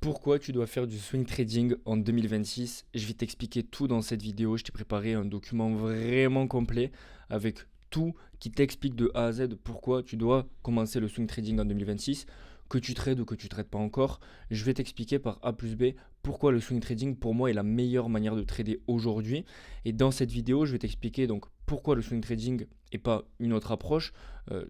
Pourquoi tu dois faire du swing trading en 2026? Je vais t'expliquer tout dans cette vidéo. Je t'ai préparé un document vraiment complet avec tout qui t'explique de A à Z pourquoi tu dois commencer le swing trading en 2026, que tu trades ou que tu ne trades pas encore. Je vais t'expliquer par A plus B pourquoi le swing trading pour moi est la meilleure manière de trader aujourd'hui. Et dans cette vidéo, je vais t'expliquer donc pourquoi le swing trading et pas une autre approche.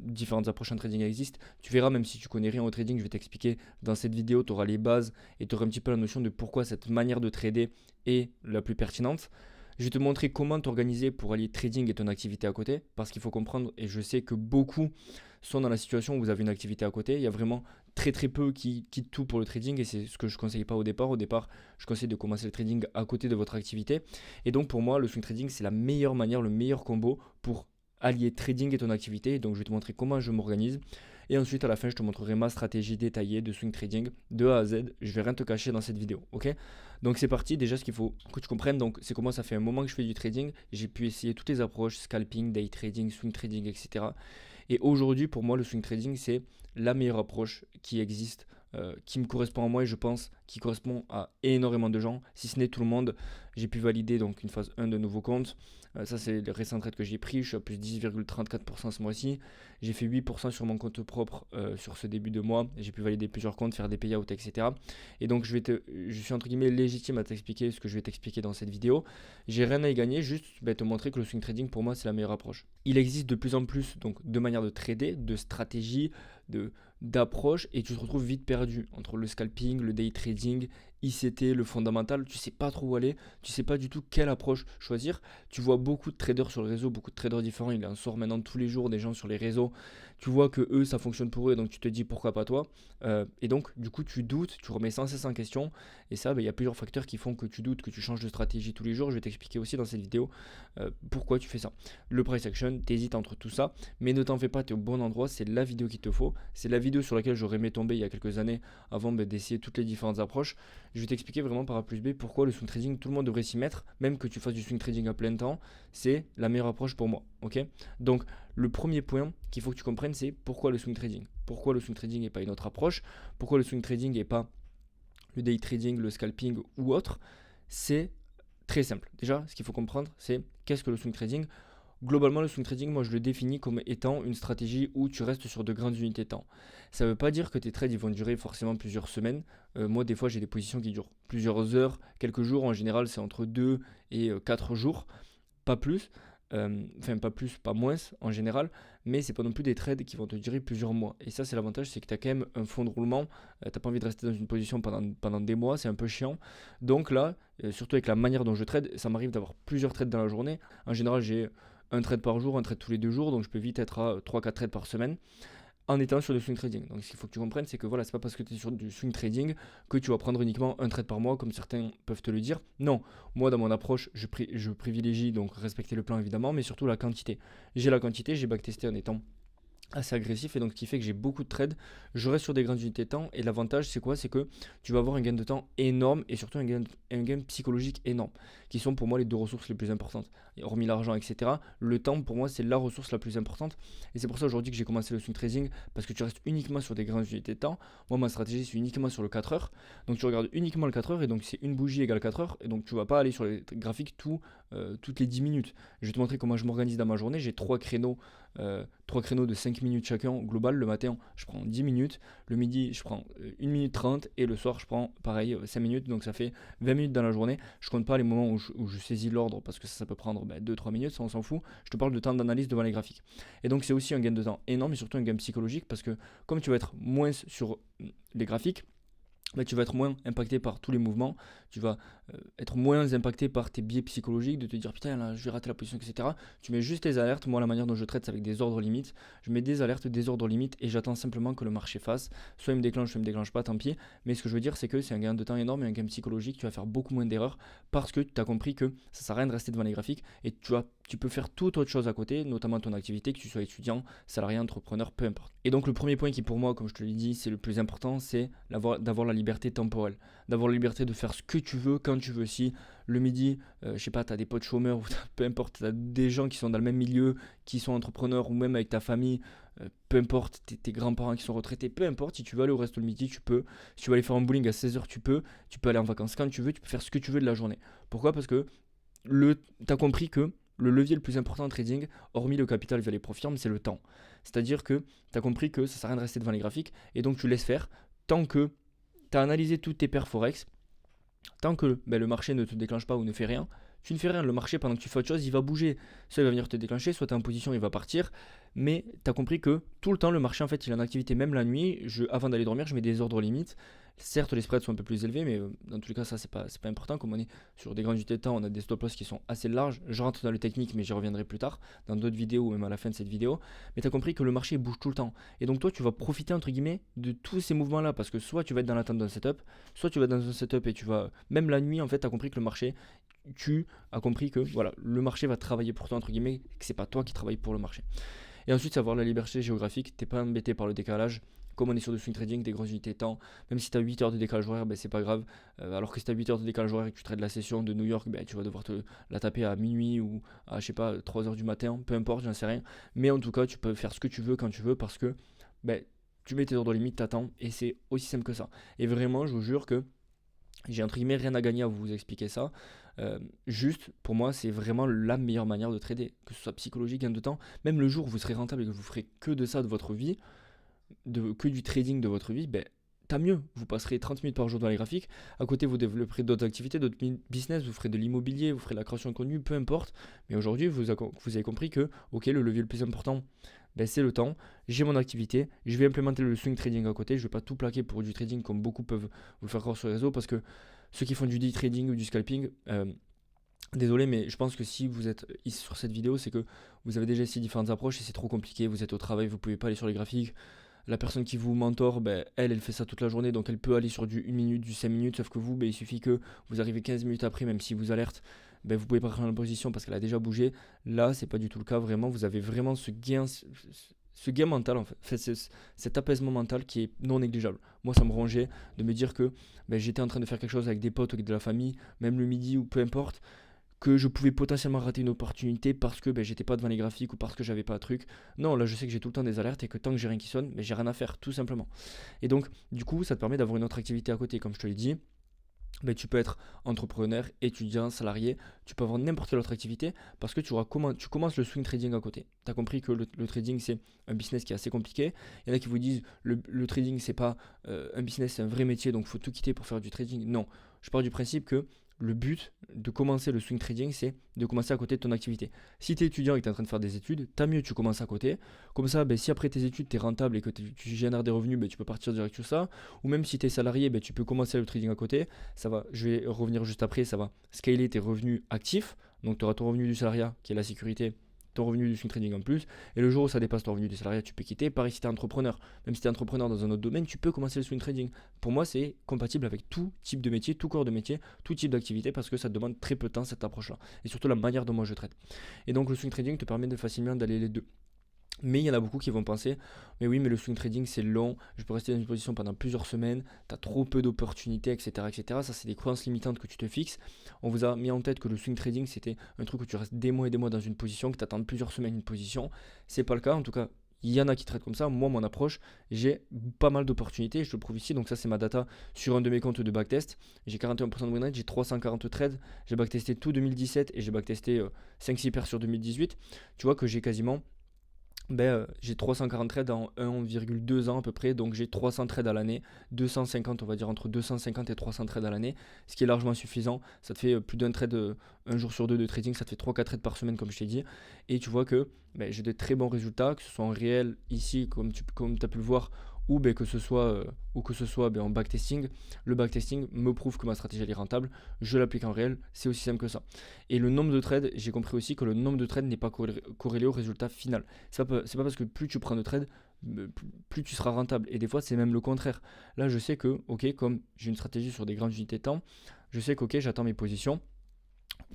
Différentes approches en trading existent. Tu verras, même si tu connais rien au trading, je vais t'expliquer dans cette vidéo, tu auras les bases et tu auras un petit peu la notion de pourquoi cette manière de trader est la plus pertinente. Je vais te montrer comment t'organiser pour allier trading et ton activité à côté, parce qu'il faut comprendre, et je sais que beaucoup sont dans la situation où vous avez une activité à côté. Il y a vraiment très très peu qui quittent tout pour le trading, et c'est ce que je ne conseille pas au départ. Au départ, je conseille de commencer le trading à côté de votre activité. Et donc pour moi, le swing trading, c'est la meilleure manière, le meilleur combo pour allier trading et ton activité. Donc je vais te montrer comment je m'organise. Et ensuite, à la fin, je te montrerai ma stratégie détaillée de swing trading de A à Z. Je vais rien te cacher dans cette vidéo, ok? Donc c'est parti. Déjà, ce qu'il faut que tu comprennes, donc c'est comment ça fait un moment que je fais du trading. J'ai pu essayer toutes les approches, scalping, day trading, swing trading, etc. Et aujourd'hui, pour moi, le swing trading, c'est la meilleure approche qui existe, qui me correspond à moi et je pense qui correspond à énormément de gens, si ce n'est tout le monde. J'ai pu valider donc une phase 1 de nouveaux comptes. Ça, c'est les récents trades que j'ai pris. Je suis à plus 10,34% ce mois-ci. J'ai fait 8% sur mon compte propre sur ce début de mois. J'ai pu valider plusieurs comptes, faire des payouts, etc. Et donc, je suis entre guillemets légitime à t'expliquer ce que je vais t'expliquer dans cette vidéo. J'ai rien à y gagner, juste te montrer que le swing trading, pour moi, c'est la meilleure approche. Il existe de plus en plus donc, de manières de trader, de stratégies, d'approche, et tu te retrouves vite perdu entre le scalping, le day trading, ICT, le fondamental. Tu sais pas trop où aller, tu sais pas du tout quelle approche choisir. Tu vois beaucoup de traders sur le réseau, beaucoup de traders différents. Il en sort maintenant tous les jours des gens sur les réseaux. Tu vois que eux, ça fonctionne pour eux, et donc tu te dis pourquoi pas toi. Et donc, du coup, tu doutes, tu remets sans cesse en question. Et ça, il y a plusieurs facteurs qui font que tu doutes, que tu changes de stratégie tous les jours. Je vais t'expliquer aussi dans cette vidéo pourquoi tu fais ça. Le price action, t'hésites entre tout ça, mais ne t'en fais pas, tu es au bon endroit. C'est la vidéo qu'il te faut. C'est la vidéo sur laquelle j'aurais aimé tomber il y a quelques années avant d'essayer toutes les différentes approches. Je vais t'expliquer vraiment par A plus B pourquoi le swing trading, tout le monde devrait s'y mettre, même que tu fasses du swing trading à plein temps, c'est la meilleure approche pour moi. Ok? Donc, le premier point qu'il faut que tu comprennes, c'est pourquoi le swing trading. Pourquoi le swing trading et pas une autre approche? Pourquoi le swing trading et pas le day trading, le scalping ou autre? C'est très simple. Déjà, ce qu'il faut comprendre, c'est qu'est-ce que le swing trading? Globalement, le swing trading, moi je le définis comme étant une stratégie où tu restes sur de grandes unités de temps. Ça ne veut pas dire que tes trades ils vont durer forcément plusieurs semaines. Moi, des fois, j'ai des positions qui durent plusieurs heures, quelques jours. En général, c'est entre 2 et 4 jours, pas plus. Enfin, pas plus, pas moins en général. Mais c'est pas non plus des trades qui vont te durer plusieurs mois. Et ça, c'est l'avantage, c'est que tu as quand même un fond de roulement. T'as pas envie de rester dans une position pendant des mois, c'est un peu chiant. Donc là, surtout avec la manière dont je trade, ça m'arrive d'avoir plusieurs trades dans la journée. En général, j'ai un trade par jour, un trade tous les 2 jours, donc je peux vite être à 3-4 trades par semaine en étant sur du swing trading. Donc ce qu'il faut que tu comprennes, c'est que voilà, c'est pas parce que tu es sur du swing trading que tu vas prendre uniquement un trade par mois, comme certains peuvent te le dire. Non, moi dans mon approche, je privilégie donc respecter le plan évidemment, mais surtout la quantité. J'ai la quantité, j'ai backtesté en étant assez agressif et donc ce qui fait que j'ai beaucoup de trades, je reste sur des grandes unités de temps et l'avantage c'est quoi? C'est que tu vas avoir un gain de temps énorme et surtout un gain psychologique énorme qui sont pour moi les deux ressources les plus importantes. Et hormis l'argent, etc., le temps pour moi c'est la ressource la plus importante et c'est pour ça aujourd'hui que j'ai commencé le swing trading parce que tu restes uniquement sur des grandes unités de temps. Moi ma stratégie c'est uniquement sur le 4 heures, donc tu regardes uniquement le 4 heures et donc c'est une bougie égale 4 heures et donc tu vas pas aller sur les graphiques toutes les 10 minutes. Je vais te montrer comment je m'organise dans ma journée. J'ai trois créneaux de 5 minutes chacun global. Le matin, je prends 10 minutes. Le midi, je prends 1 minute 30. Et le soir, je prends pareil 5 minutes. Donc ça fait 20 minutes dans la journée. Je compte pas les moments où je saisis l'ordre parce que ça peut prendre 2-3 minutes. Ça, on s'en fout. Je te parle de temps d'analyse devant les graphiques. Et donc, c'est aussi un gain de temps énorme et surtout un gain psychologique parce que comme tu vas être moins sur les graphiques, tu vas être moins impacté par tous les mouvements, tu vas être moins impacté par tes biais psychologiques, de te dire putain là je vais rater la position, etc. Tu mets juste tes alertes. Moi la manière dont je traite c'est avec des ordres limites. Je mets des alertes, des ordres limites et j'attends simplement que le marché fasse. Soit il me déclenche, soit il me déclenche pas, tant pis. Mais ce que je veux dire c'est que c'est un gain de temps énorme et un gain psychologique. Tu vas faire beaucoup moins d'erreurs parce que tu as compris que ça sert à rien de rester devant les graphiques et tu peux faire toute autre chose à côté, notamment ton activité, que tu sois étudiant, salarié, entrepreneur, peu importe. Et donc le premier point qui pour moi, comme je te l'ai dit, c'est le plus important, c'est d'avoir la la liberté temporelle, d'avoir la liberté de faire ce que tu veux quand tu veux. Si le midi, je sais pas, tu as des potes chômeurs ou peu importe, tu as des gens qui sont dans le même milieu, qui sont entrepreneurs ou même avec ta famille, peu importe, tes grands-parents qui sont retraités, peu importe, si tu veux aller au resto le midi, tu peux. Si tu veux aller faire un bowling à 16h, tu peux aller en vacances quand tu veux, tu peux faire ce que tu veux de la journée. Pourquoi? Parce que tu as compris que le levier le plus important en trading, hormis le capital via les profits, c'est le temps. C'est-à-dire que tu as compris que ça ne sert à rien de rester devant les graphiques et donc tu laisses faire tant que tu as analysé toutes tes paires Forex, tant que le marché ne te déclenche pas ou ne fait rien, tu ne fais rien. Le marché, pendant que tu fais autre chose, il va bouger. Soit il va venir te déclencher, soit tu es en position, il va partir. Mais tu as compris que tout le temps, le marché, en fait, il est en activité, même la nuit. Avant d'aller dormir, je mets des ordres limites. Certes, les spreads sont un peu plus élevés, mais dans tous les cas, ça, c'est pas important. Comme on est sur des grandes unités de temps, on a des stop loss qui sont assez larges. Je rentre dans le technique, mais j'y reviendrai plus tard, dans d'autres vidéos ou même à la fin de cette vidéo. Mais tu as compris que le marché bouge tout le temps. Et donc, toi, tu vas profiter, entre guillemets, de tous ces mouvements-là. Parce que soit tu vas être dans l'attente d'un setup, soit tu vas être dans un setup et tu vas. Même la nuit, en fait, tu as compris que le marché, tu as compris que voilà, le marché va travailler pour toi, entre guillemets, que c'est pas toi qui travaille pour le marché. Et ensuite, savoir la liberté géographique, t'es pas embêté par le décalage. Comme on est sur du swing trading, des grosses unités de temps, même si tu as 8 heures de décalage horaire, c'est pas grave. Alors que si tu as 8 heures de décalage horaire et que tu trades la session de New York, tu vas devoir te la taper à minuit ou à, je sais pas, 3 heures du matin, peu importe, j'en sais rien. Mais en tout cas, tu peux faire ce que tu veux quand tu veux parce que tu mets tes ordres limites, t'attends et c'est aussi simple que ça. Et vraiment, je vous jure que j'ai entre guillemets rien à gagner à vous expliquer ça. Juste, pour moi, c'est vraiment la meilleure manière de trader, que ce soit psychologique, gain de temps. Même le jour où vous serez rentable et que vous ferez que de ça de votre vie, que du trading de votre vie, tant mieux. Vous passerez 30 minutes par jour dans les graphiques. À côté, vous développerez d'autres activités, d'autres business. Vous ferez de l'immobilier, vous ferez de la création de contenu, peu importe. Mais aujourd'hui, vous avez compris que, ok, le levier le plus important, c'est le temps. J'ai mon activité. Je vais implémenter le swing trading à côté. Je ne vais pas tout plaquer pour du trading comme beaucoup peuvent vous le faire croire sur les réseaux parce que ceux qui font du day trading ou du scalping, désolé, mais je pense que si vous êtes ici sur cette vidéo, c'est que vous avez déjà essayé différentes approches et c'est trop compliqué. Vous êtes au travail, vous ne pouvez pas aller sur les graphiques. La personne qui vous mentor, elle fait ça toute la journée, donc elle peut aller sur du 1 minute, du 5 minutes, sauf que vous, il suffit que vous arrivez 15 minutes après, même si vous alerte, vous pouvez pas prendre la position parce qu'elle a déjà bougé. Là, c'est pas du tout le cas, vraiment, vous avez vraiment ce gain mental, en fait, cet apaisement mental qui est non négligeable. Moi, ça me rongeait de me dire que j'étais en train de faire quelque chose avec des potes ou avec de la famille, même le midi ou peu importe, que je pouvais potentiellement rater une opportunité parce que j'étais pas devant les graphiques ou parce que j'avais pas de truc. Non, là je sais que j'ai tout le temps des alertes et que tant que j'ai rien qui sonne, j'ai rien à faire, tout simplement. Et donc, du coup, ça te permet d'avoir une autre activité à côté, comme je te l'ai dit. Tu peux être entrepreneur, étudiant, salarié, tu peux avoir n'importe quelle autre activité parce que tu commences le swing trading à côté. Tu as compris que le trading c'est un business qui est assez compliqué. Il y en a qui vous disent le trading c'est pas un business, c'est un vrai métier donc il faut tout quitter pour faire du trading. Non, je pars du principe que le but de commencer le swing trading, c'est de commencer à côté de ton activité. Si tu es étudiant et que tu es en train de faire des études, tant mieux, tu commences à côté. Comme ça, si après tes études, tu es rentable et que tu génères des revenus, tu peux partir direct sur ça. Ou même si tu es salarié, tu peux commencer le trading à côté. Ça va, je vais revenir juste après, ça va scaler tes revenus actifs. Donc tu auras ton revenu du salariat qui est la sécurité, ton revenu du swing trading en plus. Et le jour où ça dépasse ton revenu du salariat, tu peux quitter. Pareil si tu es entrepreneur. Même si tu es entrepreneur dans un autre domaine, tu peux commencer le swing trading. Pour moi, c'est compatible avec tout type de métier, tout corps de métier, tout type d'activité parce que ça te demande très peu de temps cette approche-là. Et surtout la manière dont moi je traite. Et donc le swing trading te permet de facilement d'aller les deux. Mais il y en a beaucoup qui vont penser, mais oui, mais le swing trading c'est long, je peux rester dans une position pendant plusieurs semaines, tu as trop peu d'opportunités, etc., etc. Ça, c'est des croyances limitantes que tu te fixes. On vous a mis en tête que le swing trading c'était un truc où tu restes des mois et des mois dans une position, que tu attends plusieurs semaines une position. C'est pas le cas, en tout cas. Il y en a qui traitent comme ça. Moi, mon approche, j'ai pas mal d'opportunités. Je te le prouve ici. Donc, ça, c'est ma data sur un de mes comptes de backtest. J'ai 41% de win rate, j'ai 340 trades. J'ai backtesté tout 2017 et j'ai backtesté 5-6 paires sur 2018. Tu vois que j'ai quasiment j'ai 340 trades en 1,2 ans à peu près, donc j'ai 300 trades à l'année, 250 on va dire entre 250 et 300 trades à l'année, ce qui est largement suffisant. Ça te fait plus d'un trade, un jour sur deux de trading, ça te fait 3-4 trades par semaine comme je t'ai dit, et tu vois que j'ai de très bons résultats, que ce soit en réel ici comme tu as pu le voir, ou que ce soit en backtesting. Le backtesting me prouve que ma stratégie elle est rentable, je l'applique en réel, c'est aussi simple que ça. Et le nombre de trades, j'ai compris aussi que le nombre de trades n'est pas corrélé au résultat final. C'est pas parce que plus tu prends de trades, plus tu seras rentable. Et des fois, c'est même le contraire. Là, je sais que, ok, comme j'ai une stratégie sur des grandes unités de temps, je sais que, ok, j'attends mes positions.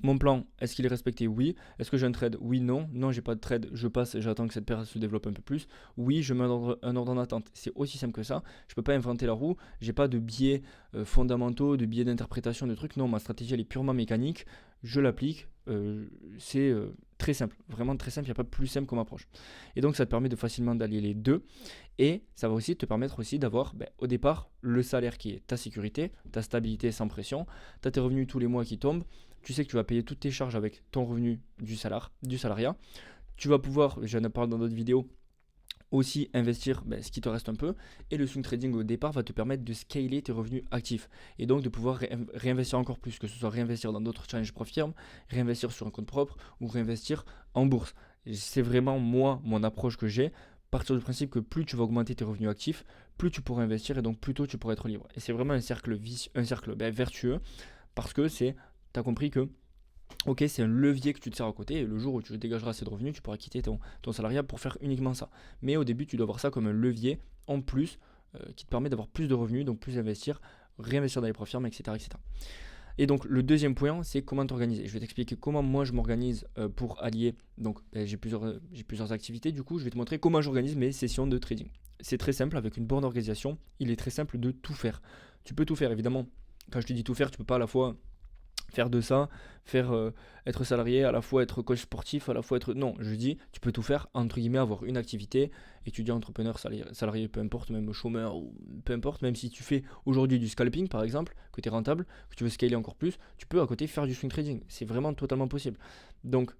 Mon plan, est-ce qu'il est respecté? Oui. Est-ce que j'ai un trade? Oui, non. Non, j'ai pas de trade, je passe et j'attends que cette paire se développe un peu plus. Oui, je mets un ordre en attente. C'est aussi simple que ça. Je peux pas inventer la roue. J'ai pas de biais fondamentaux, de biais d'interprétation, de trucs. Non, ma stratégie, elle est purement mécanique. Je l'applique. C'est très simple. Vraiment très simple. Il n'y a pas plus simple comme approche. Et donc, ça te permet de facilement d'allier les deux. Et ça va aussi te permettre aussi d'avoir, au départ, le salaire qui est ta sécurité, ta stabilité sans pression. Tu as tes revenus tous les mois qui tombent. Tu sais que tu vas payer toutes tes charges avec ton revenu du salariat. Tu vas pouvoir, j'en parle dans d'autres vidéos, aussi investir ce qui te reste un peu. Et le swing trading au départ va te permettre de scaler tes revenus actifs. Et donc de pouvoir réinvestir encore plus, que ce soit réinvestir dans d'autres challenges profirmes, réinvestir sur un compte propre ou réinvestir en bourse. C'est vraiment moi, mon approche que j'ai. Partir du principe que plus tu vas augmenter tes revenus actifs, plus tu pourras investir et donc plus tôt tu pourras être libre. Et c'est vraiment un cercle vertueux parce que tu as compris que ok, c'est un levier que tu te sers à côté et le jour où tu dégageras assez de revenus, tu pourras quitter ton salariat pour faire uniquement ça. Mais au début, tu dois voir ça comme un levier en plus qui te permet d'avoir plus de revenus, donc plus investir, réinvestir dans les profits, etc., etc. Et donc le deuxième point, c'est comment t'organiser. Je vais t'expliquer comment moi je m'organise pour allier. Donc j'ai plusieurs activités, du coup je vais te montrer comment j'organise mes sessions de trading. C'est très simple, avec une bonne organisation, il est très simple de tout faire. Tu peux tout faire, évidemment. Quand je te dis tout faire, tu peux pas à la fois faire de ça, être salarié, à la fois être coach sportif, à la fois être... Non, je dis, tu peux tout faire, entre guillemets, avoir une activité, étudiant, entrepreneur, salarié, peu importe, même chômeur, ou peu importe, même si tu fais aujourd'hui du scalping, par exemple, que tu es rentable, que tu veux scaler encore plus, tu peux à côté faire du swing trading. C'est vraiment totalement possible. Donc,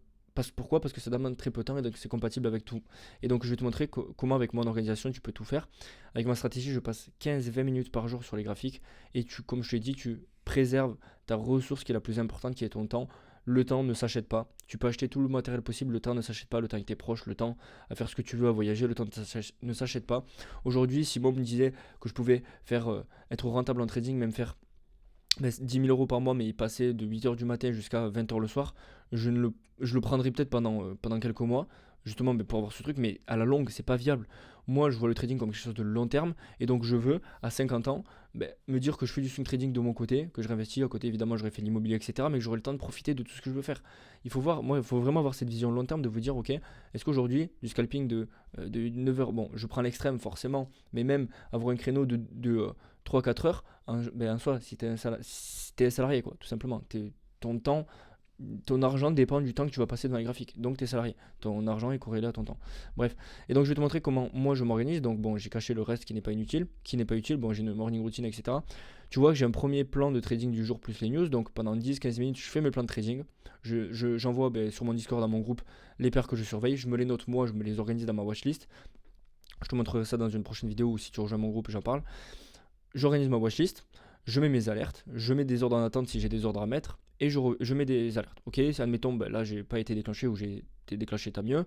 pourquoi? Parce que ça demande très peu de temps et donc c'est compatible avec tout. Et donc je vais te montrer comment avec mon organisation tu peux tout faire. Avec ma stratégie, je passe 15-20 minutes par jour sur les graphiques et comme je t'ai dit, tu préserves ta ressource qui est la plus importante, qui est ton temps. Le temps ne s'achète pas. Tu peux acheter tout le matériel possible, le temps ne s'achète pas, le temps avec tes proches, le temps à faire ce que tu veux, à voyager, le temps ne s'achète pas. Aujourd'hui, Simon me disait que je pouvais être rentable en trading, même faire 10 000 euros par mois, mais y passer de 8h du matin jusqu'à 20h le soir, je le prendrai peut-être pendant quelques mois, justement pour avoir ce truc, mais à la longue, c'est pas viable. Moi, je vois le trading comme quelque chose de long terme, et donc je veux, à 50 ans, me dire que je fais du swing trading de mon côté, que je réinvestis, à côté, évidemment, j'aurais fait l'immobilier, etc., mais que j'aurai le temps de profiter de tout ce que je veux faire. Il faut vraiment avoir cette vision long terme de vous dire, ok, est-ce qu'aujourd'hui, du scalping de 9h, bon, je prends l'extrême forcément, mais même avoir un créneau de 3-4 heures, en soi, si tu es un salarié, quoi, tout simplement. Ton temps, ton argent dépend du temps que tu vas passer devant les graphiques. Donc tu es salarié. Ton argent est corrélé à ton temps. Bref. Et donc je vais te montrer comment moi je m'organise. Donc bon, j'ai caché le reste qui n'est pas inutile. Bon, j'ai une morning routine, etc. Tu vois que j'ai un premier plan de trading du jour plus les news. Donc pendant 10-15 minutes, je fais mes plans de trading. J'envoie sur mon Discord, dans mon groupe, les paires que je surveille. Je me les note moi, je me les organise dans ma watchlist. Je te montrerai ça dans une prochaine vidéo ou si tu rejoins mon groupe, j'en parle. J'organise ma watchlist, je mets mes alertes, je mets des ordres en attente si j'ai des ordres à mettre, et je mets des alertes. Ok, admettons, là j'ai pas été déclenché ou j'ai été déclenché, tant mieux.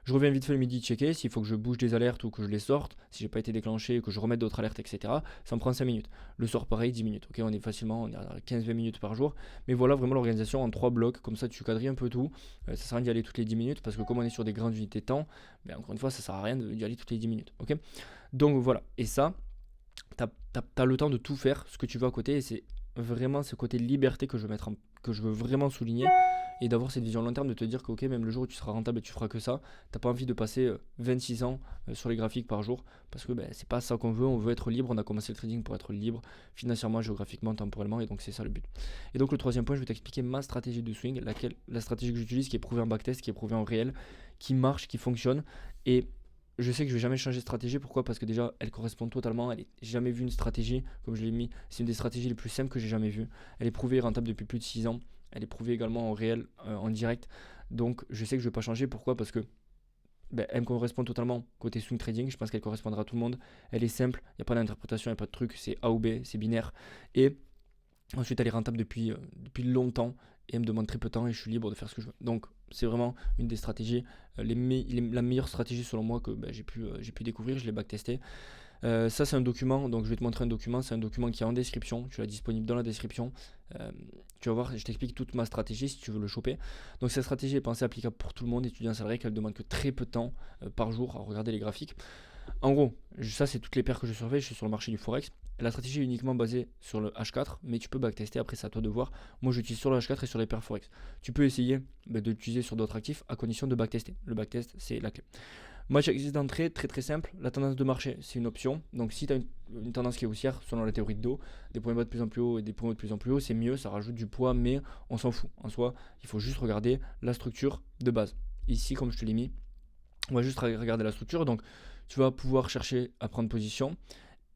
Je reviens vite fait le midi checker s'il faut que je bouge des alertes ou que je les sorte, si j'ai pas été déclenché, que je remette d'autres alertes, etc. Ça me prend 5 minutes. Le soir, pareil, 10 minutes. Ok, on est à 15-20 minutes par jour. Mais voilà vraiment l'organisation en 3 blocs, comme ça tu quadrilles un peu tout. Ça sert à rien d'y aller toutes les 10 minutes parce que comme on est sur des grandes unités de temps, encore une fois, ça sert à rien d'y aller toutes les 10 minutes. Ok, donc voilà, et ça. T'as le temps de tout faire ce que tu veux à côté et c'est vraiment ce côté liberté que je veux vraiment souligner et d'avoir cette vision long terme de te dire que ok, même le jour où tu seras rentable et tu feras que ça, t'as pas envie de passer 26 ans sur les graphiques par jour parce que c'est pas ça qu'on veut. On veut être libre, on a commencé le trading pour être libre financièrement, géographiquement, temporellement, et donc c'est ça le but. Et donc le troisième point, je vais t'expliquer ma stratégie de swing, la stratégie que j'utilise, qui est prouvée en backtest, qui est prouvée en réel, qui marche, qui fonctionne. Et je sais que je vais jamais changer de stratégie. Pourquoi? Parce que déjà, elle correspond totalement. J'ai jamais vu une stratégie, comme je l'ai mis, c'est une des stratégies les plus simples que j'ai jamais vues. Elle est prouvée et rentable depuis plus de 6 ans. Elle est prouvée également en réel, en direct. Donc, je sais que je vais pas changer. Pourquoi? Parce que elle me correspond totalement côté swing trading. Je pense qu'elle correspondra à tout le monde. Elle est simple. Il n'y a pas d'interprétation, il n'y a pas de truc. C'est A ou B, c'est binaire. Et ensuite, elle est rentable depuis longtemps et elle me demande très peu de temps et je suis libre de faire ce que je veux. Donc, c'est vraiment une des stratégies, la meilleure stratégie selon moi que j'ai pu découvrir. Je l'ai backtesté. Ça, c'est un document. Donc, je vais te montrer un document. C'est un document qui est en description. Tu l'as disponible dans la description. Tu vas voir, je t'explique toute ma stratégie si tu veux le choper. Donc, cette stratégie est pensée applicable pour tout le monde, étudiant salarié, qu'elle demande que très peu de temps par jour à regarder les graphiques. En gros, ça c'est toutes les paires que je surveille, je suis sur le marché du Forex. La stratégie est uniquement basée sur le H4, mais tu peux backtester, après c'est à toi de voir. Moi j'utilise sur le H4 et sur les paires Forex. Tu peux essayer de l'utiliser sur d'autres actifs à condition de backtester. Le backtest, c'est la clé. Match existe d'entrée, très très simple. La tendance de marché, c'est une option. Donc si tu as une tendance qui est haussière, selon la théorie de dos, des points bas de plus en plus haut et des points hauts de plus en plus haut, c'est mieux, ça rajoute du poids, mais on s'en fout. En soi, il faut juste regarder la structure de base. Ici, comme je te l'ai mis, on va juste regarder la structure. Donc tu vas pouvoir chercher à prendre position.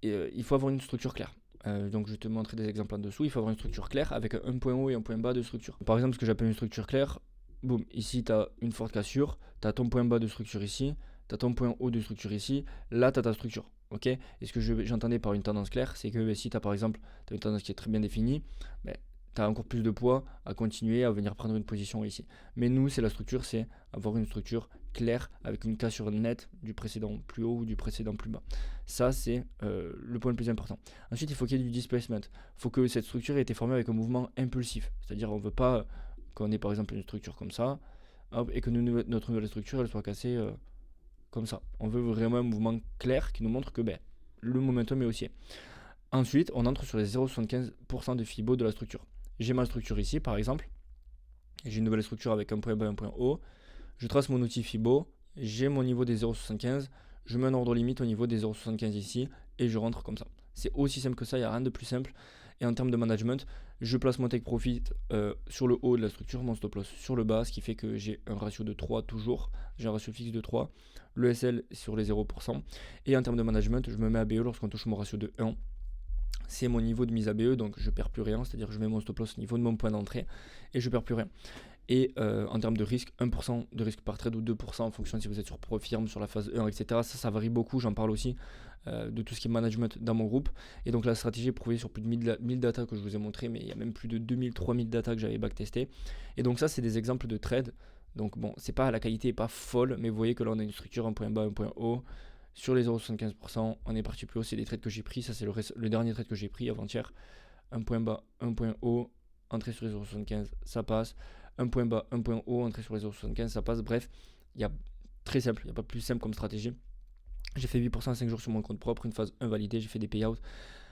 Et il faut avoir une structure claire. Donc je vais te montrer des exemples en dessous. Il faut avoir une structure claire avec un point haut et un point bas de structure. Par exemple, ce que j'appelle une structure claire, boum, ici tu as une forte cassure, tu as ton point bas de structure ici, tu as ton point haut de structure ici, là tu as ta structure. Ok. Et ce que j'entendais par une tendance claire, c'est que si tu as par exemple une tendance qui est très bien définie, tu as encore plus de poids à continuer à venir prendre une position ici. Mais nous, c'est la structure, c'est avoir une structure claire avec une cassure nette du précédent plus haut ou du précédent plus bas. Ça, c'est le point le plus important. Ensuite, il faut qu'il y ait du displacement. Il faut que cette structure ait été formée avec un mouvement impulsif. C'est-à-dire, on ne veut pas qu'on ait par exemple une structure comme ça, hop, et que notre nouvelle structure elle soit cassée comme ça. On veut vraiment un mouvement clair qui nous montre que le momentum est haussier. Ensuite, on entre sur les 0,75% de Fibo de la structure. J'ai ma structure ici, par exemple. J'ai une nouvelle structure avec un point bas, un point haut. Je trace mon outil Fibo. J'ai mon niveau des 0,75. Je mets un ordre limite au niveau des 0,75 ici. Et je rentre comme ça. C'est aussi simple que ça, il n'y a rien de plus simple. Et en termes de management, je place mon take profit sur le haut de la structure, mon stop loss sur le bas, ce qui fait que j'ai un ratio de 3 toujours. J'ai un ratio fixe de 3. Le SL sur les 0%. Et en termes de management, je me mets à BE lorsqu'on touche mon ratio de 1. C'est mon niveau de mise à BE, donc je perds plus rien, c'est-à-dire que je mets mon stop loss au niveau de mon point d'entrée et je perds plus rien. Et en termes de risque, 1% de risque par trade ou 2% en fonction si vous êtes sur Profirm, sur la phase 1, etc. Ça varie beaucoup, j'en parle aussi de tout ce qui est management dans mon groupe. Et donc la stratégie est prouvée sur plus de 1000 data que je vous ai montré, mais il y a même plus de 2000-3000 data que j'avais backtesté. Et donc ça, c'est des exemples de trades. Donc bon, c'est pas, la qualité n'est pas folle, mais vous voyez que là on a une structure, un point bas, un point haut. Sur les 0,75%, on est parti plus haut. C'est des trades que j'ai pris. Ça, c'est le dernier trade que j'ai pris avant-hier. Un point bas, un point haut, entrée sur les 0,75, ça passe. Un point bas, un point haut, entrée sur les 0,75, ça passe. Bref, il y a très simple. Il n'y a pas plus simple comme stratégie. J'ai fait 8% en 5 jours sur mon compte propre, une phase 1 validée. J'ai fait des payouts.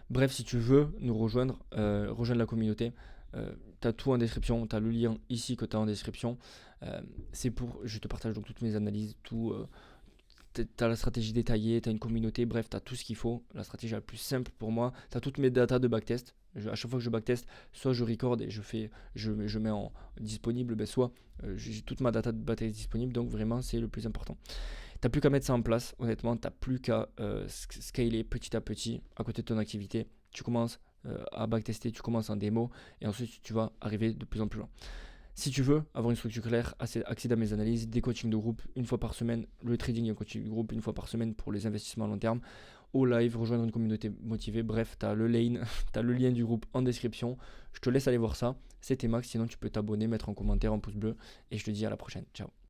Bref, si tu veux nous rejoindre, rejoindre la communauté, tu as tout en description. Tu as le lien ici que tu as en description. Je te partage donc toutes mes analyses, tout. Tu as la stratégie détaillée, tu as une communauté, bref, tu as tout ce qu'il faut. La stratégie la plus simple pour moi, tu as toutes mes datas de backtest. À chaque fois que je backtest, soit je record et je mets en disponible, soit j'ai toute ma data de backtest disponible, donc vraiment c'est le plus important. Tu n'as plus qu'à mettre ça en place, honnêtement, tu n'as plus qu'à scaler petit à petit à côté de ton activité. Tu commences à backtester, tu commences en démo et ensuite tu vas arriver de plus en plus loin. Si tu veux avoir une structure claire, accéder à mes analyses, des coachings de groupe une fois par semaine, le trading et un coaching de groupe une fois par semaine pour les investissements à long terme, au live, rejoindre une communauté motivée, bref, tu as le lien du groupe en description. Je te laisse aller voir ça, c'était Max, sinon tu peux t'abonner, mettre un commentaire, un pouce bleu et je te dis à la prochaine, ciao.